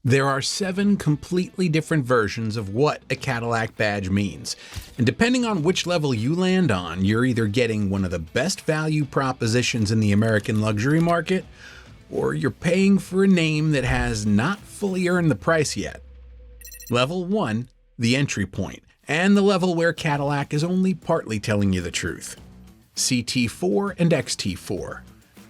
There are 7 completely different versions of what a Cadillac badge means, and depending on which level you land on, you're either getting one of the best value propositions in the American luxury market, or you're paying for a name that has not fully earned the price yet. Level 1, the entry point, and the level where Cadillac is only partly telling you the truth. CT4 and XT4.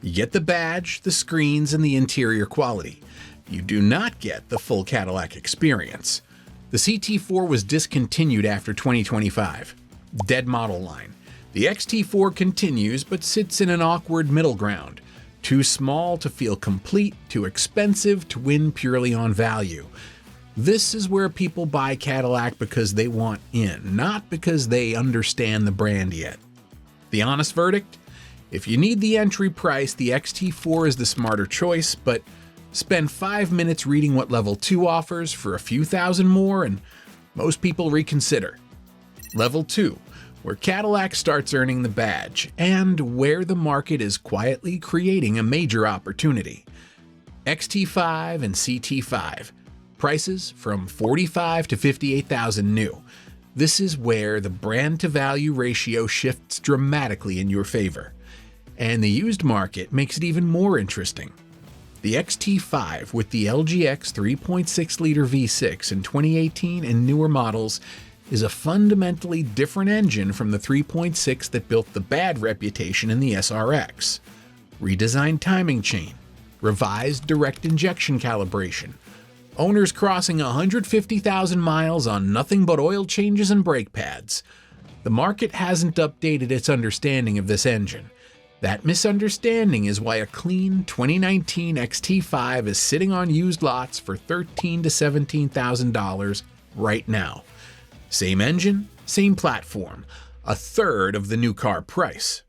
You get the badge, the screens, and the interior quality. You do not get the full Cadillac experience. The CT4 was discontinued after 2025. Dead model line. The XT4 continues but sits in an awkward middle ground. Too small to feel complete, too expensive to win purely on value. This is where people buy Cadillac because they want in, not because they understand the brand yet. The honest verdict? If you need the entry price, the XT4 is the smarter choice, but spend 5 minutes reading what Level 2 offers for a few thousand more, and most people reconsider. Level 2, where Cadillac starts earning the badge, and where the market is quietly creating a major opportunity. XT5 and CT5. Prices from $45,000 to $58,000 new. This is where the brand-to-value ratio shifts dramatically in your favor. And the used market makes it even more interesting. The XT5 with the LGX 3.6-liter V6 in 2018 and newer models is a fundamentally different engine from the 3.6 that built the bad reputation in the SRX. Redesigned timing chain, revised direct injection calibration, owners crossing 150,000 miles on nothing but oil changes and brake pads. The market hasn't updated its understanding of this engine. That misunderstanding is why a clean 2019 XT5 is sitting on used lots for $13,000 to $17,000 right now. Same engine, same platform, a third of the new car price.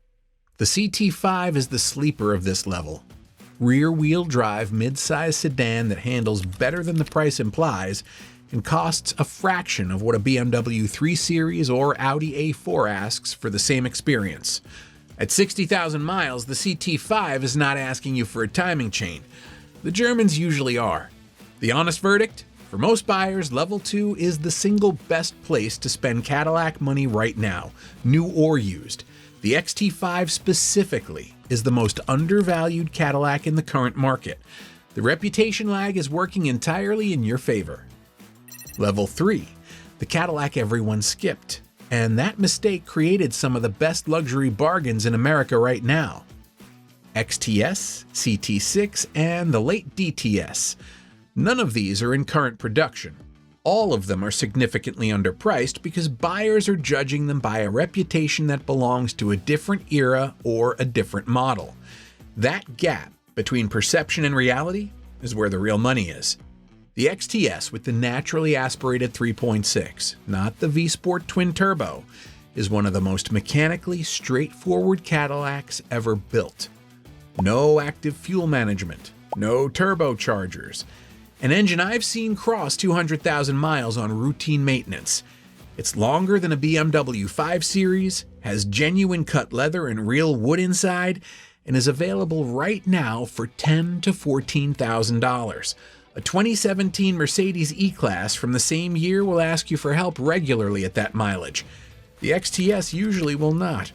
The CT5 is the sleeper of this level. Rear-wheel drive mid-size sedan that handles better than the price implies and costs a fraction of what a BMW 3 Series or Audi A4 asks for the same experience. At 60,000 miles, the CT5 is not asking you for a timing chain. The Germans usually are. The honest verdict? For most buyers, Level 2 is the single best place to spend Cadillac money right now, new or used. The XT5 specifically is the most undervalued Cadillac in the current market. The reputation lag is working entirely in your favor. Level 3, the Cadillac everyone skipped. And that mistake created some of the best luxury bargains in America right now. XTS, CT6, and the late DTS. None of these are in current production. All of them are significantly underpriced because buyers are judging them by a reputation that belongs to a different era or a different model. That gap between perception and reality is where the real money is. The XTS with the naturally aspirated 3.6, not the V-Sport twin turbo, is one of the most mechanically straightforward Cadillacs ever built. No active fuel management, no turbochargers. An engine I've seen cross 200,000 miles on routine maintenance. It's longer than a BMW 5 Series, has genuine cut leather and real wood inside, and is available right now for $10,000 to $14,000. A 2017 Mercedes E-Class from the same year will ask you for help regularly at that mileage. The XTS usually will not.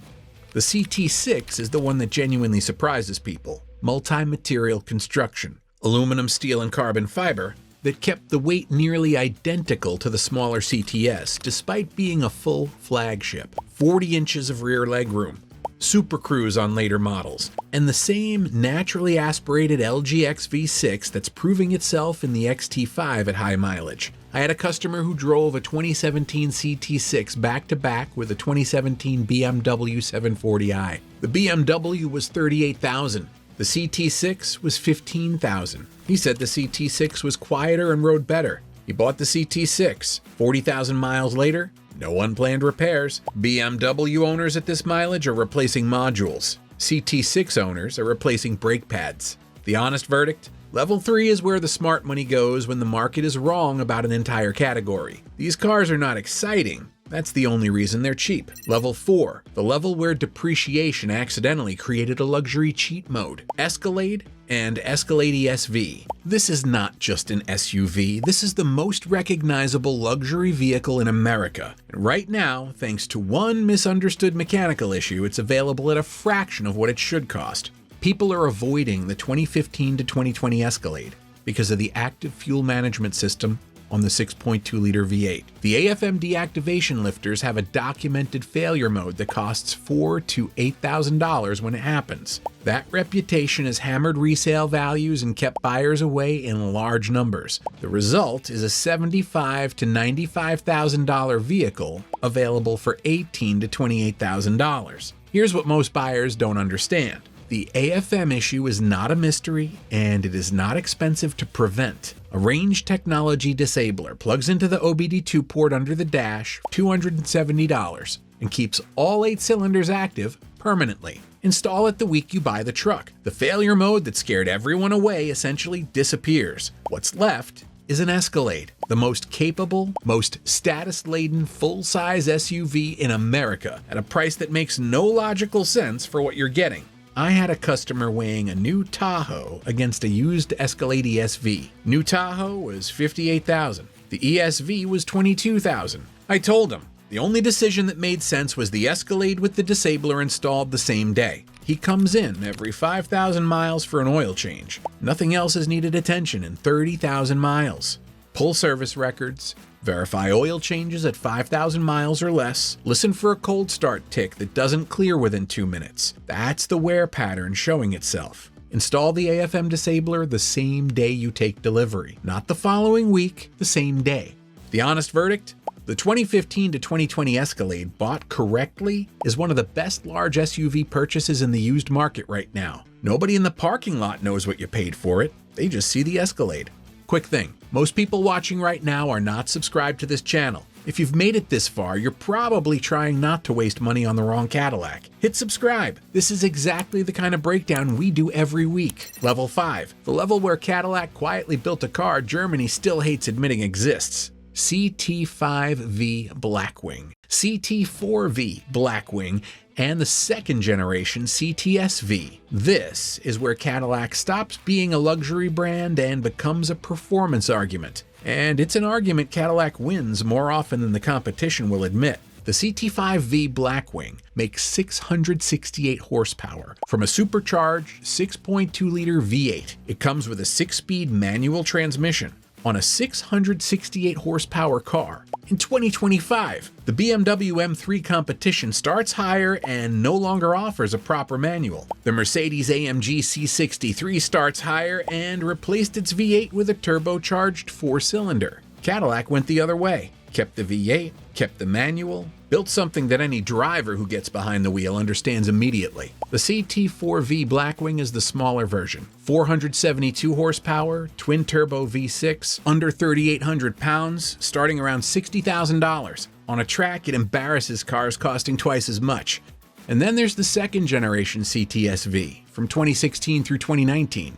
The CT6 is the one that genuinely surprises people. Multi-material construction, aluminum, steel, and carbon fiber that kept the weight nearly identical to the smaller CTS despite being a full flagship. 40 inches of rear legroom, Super Cruise on later models, and the same naturally aspirated LGX V6 that's proving itself in the XT5 at high mileage. I had a customer who drove a 2017 CT6 back-to-back with a 2017 BMW 740i. The BMW was $38,000. The CT6 was $15,000. He said the CT6 was quieter and rode better. He bought the CT6. 40,000 miles later, no unplanned repairs. BMW owners at this mileage are replacing modules. CT6 owners are replacing brake pads. The honest verdict? Level 3 is where the smart money goes when the market is wrong about an entire category. These cars are not exciting, That's the only reason they're cheap. Level 4, the level where depreciation accidentally created a luxury cheat mode. Escalade and Escalade ESV. This is not just an SUV, this is the most recognizable luxury vehicle in America. And right now, thanks to one misunderstood mechanical issue, it's available at a fraction of what it should cost. People are avoiding the 2015 to 2020 Escalade because of the active fuel management system on the 6.2-liter V8. The AFM deactivation lifters have a documented failure mode that costs $4,000 to $8,000 when it happens. That reputation has hammered resale values and kept buyers away in large numbers. The result is a $75,000 to $95,000 vehicle available for $18,000 to $28,000. Here's what most buyers don't understand. The AFM issue is not a mystery, and it is not expensive to prevent. A range technology disabler plugs into the OBD2 port under the dash, $270, and keeps all 8 cylinders active permanently. Install it the week you buy the truck. The failure mode that scared everyone away essentially disappears. What's left is an Escalade, the most capable, most status-laden full-size SUV in America, at a price that makes no logical sense for what you're getting. I had a customer weighing a new Tahoe against a used Escalade ESV. New Tahoe was $58,000. The ESV was $22,000. I told him the only decision that made sense was the Escalade with the disabler installed the same day. He comes in every 5,000 miles for an oil change. Nothing else has needed attention in 30,000 miles. Pull service records, verify oil changes at 5,000 miles or less, listen for a cold start tick that doesn't clear within 2 minutes. That's the wear pattern showing itself. Install the AFM disabler the same day you take delivery, not the following week, the same day. The honest verdict? The 2015 to 2020 Escalade, bought correctly, is one of the best large SUV purchases in the used market right now. Nobody in the parking lot knows what you paid for it. They just see the Escalade. Quick thing, most people watching right now are not subscribed to this channel. If you've made it this far, you're probably trying not to waste money on the wrong Cadillac. Hit subscribe. This is exactly the kind of breakdown we do every week. Level 5, the level where Cadillac quietly built a car Germany still hates admitting exists. CT5-V Blackwing, CT4-V Blackwing, and the second generation CTS-V. This is where Cadillac stops being a luxury brand and becomes a performance argument. And it's an argument Cadillac wins more often than the competition will admit. The CT5-V Blackwing makes 668 horsepower from a supercharged 6.2-liter V8. It comes with a 6-speed manual transmission on a 668 horsepower car. In 2025, the BMW M3 competition starts higher and no longer offers a proper manual. The Mercedes-AMG C63 starts higher and replaced its V8 with a turbocharged 4-cylinder. Cadillac went the other way, kept the V8, kept the manual, built something that any driver who gets behind the wheel understands immediately. The CT4-V Blackwing is the smaller version. 472 horsepower, twin-turbo V6, under 3,800 pounds, starting around $60,000. On a track, it embarrasses cars costing twice as much. And then there's the second generation CTS-V, from 2016 through 2019.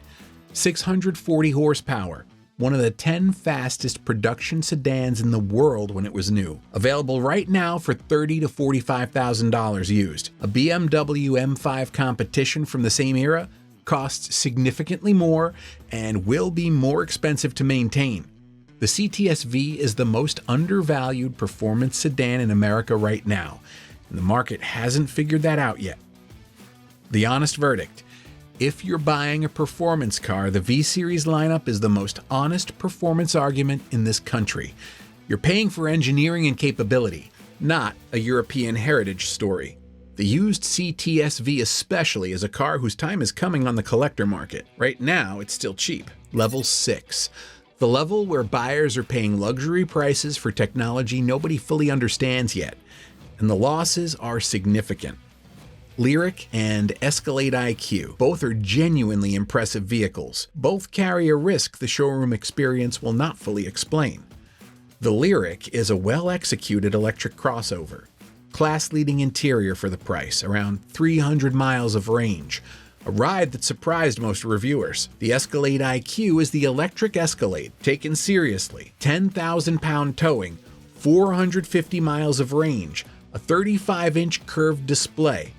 640 horsepower. One of the 10 fastest production sedans in the world when it was new. Available right now for $30,000 to $45,000 used. A BMW M5 competition from the same era costs significantly more and will be more expensive to maintain. The CTS-V is the most undervalued performance sedan in America right now, and the market hasn't figured that out yet. The honest verdict: if you're buying a performance car, the V-Series lineup is the most honest performance argument in this country. You're paying for engineering and capability, not a European heritage story. The used CTS-V especially is a car whose time is coming on the collector market. Right now, it's still cheap. Level 6. The level where buyers are paying luxury prices for technology nobody fully understands yet, and the losses are significant. Lyriq and Escalade IQ. Both are genuinely impressive vehicles. Both carry a risk the showroom experience will not fully explain. The Lyriq is a well-executed electric crossover. Class-leading interior for the price, around 300 miles of range. A ride that surprised most reviewers. The Escalade IQ is the electric Escalade, taken seriously. 10,000-pound towing, 450 miles of range, a 35-inch curved display.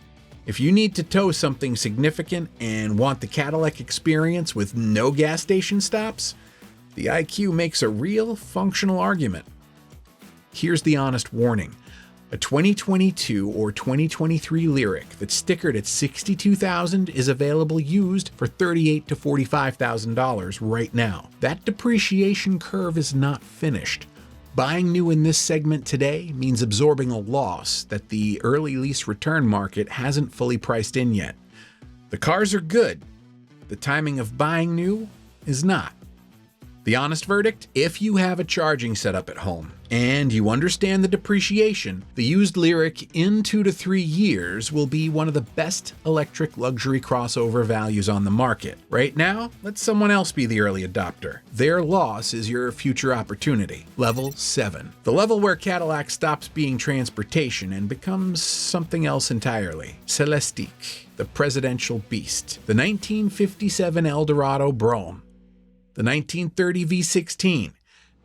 If you need to tow something significant and want the Cadillac experience with no gas station stops, the IQ makes a real functional argument. Here's the honest warning. A 2022 or 2023 Lyriq that's stickered at $62,000 is available used for $38,000 to $45,000 right now. That depreciation curve is not finished. Buying new in this segment today means absorbing a loss that the early lease return market hasn't fully priced in yet. The cars are good. The timing of buying new is not. The honest verdict? If you have a charging setup at home and you understand the depreciation, the used Lyriq in 2 to 3 years will be one of the best electric luxury crossover values on the market. Right now, let someone else be the early adopter. Their loss is your future opportunity. Level 7. The level where Cadillac stops being transportation and becomes something else entirely. Celestique, the presidential beast. The 1957 Eldorado Brougham. The 1930 V16.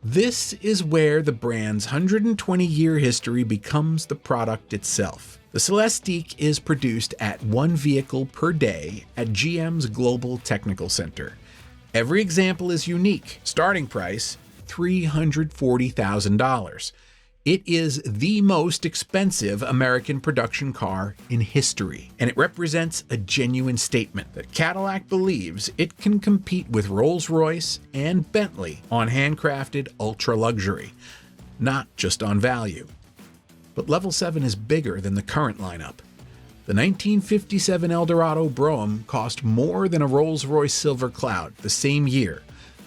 This is where the brand's 120-year history becomes the product itself. The Celestique is produced at 1 vehicle per day at GM's Global Technical Center. Every example is unique. Starting price, $340,000. It is the most expensive American production car in history, and it represents a genuine statement that Cadillac believes it can compete with Rolls-Royce and Bentley on handcrafted ultra-luxury, not just on value. But Level 7 is bigger than the current lineup. The 1957 Eldorado Brougham cost more than a Rolls-Royce Silver Cloud the same year,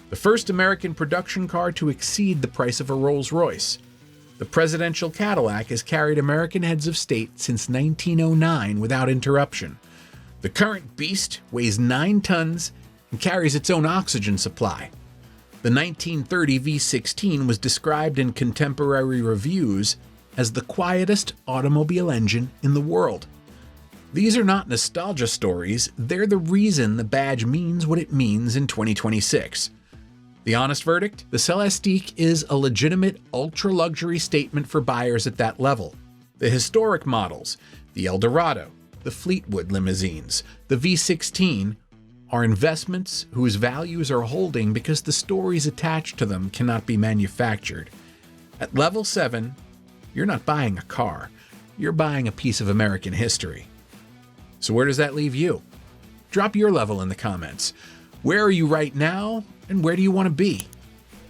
the first American production car to exceed the price of a Rolls-Royce. The presidential Cadillac has carried American heads of state since 1909 without interruption. The current beast weighs 9 tons and carries its own oxygen supply. The 1930 V16 was described in contemporary reviews as the quietest automobile engine in the world. These are not nostalgia stories, they're the reason the badge means what it means in 2026. The honest verdict? The Celestique is a legitimate ultra-luxury statement for buyers at that level. The historic models, the Eldorado, the Fleetwood limousines, the V16, are investments whose values are holding because the stories attached to them cannot be manufactured. At Level 7, you're not buying a car, you're buying a piece of American history. So where does that leave you? Drop your level in the comments. Where are you right now, and where do you want to be?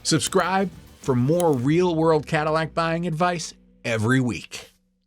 Subscribe for more real-world Cadillac buying advice every week.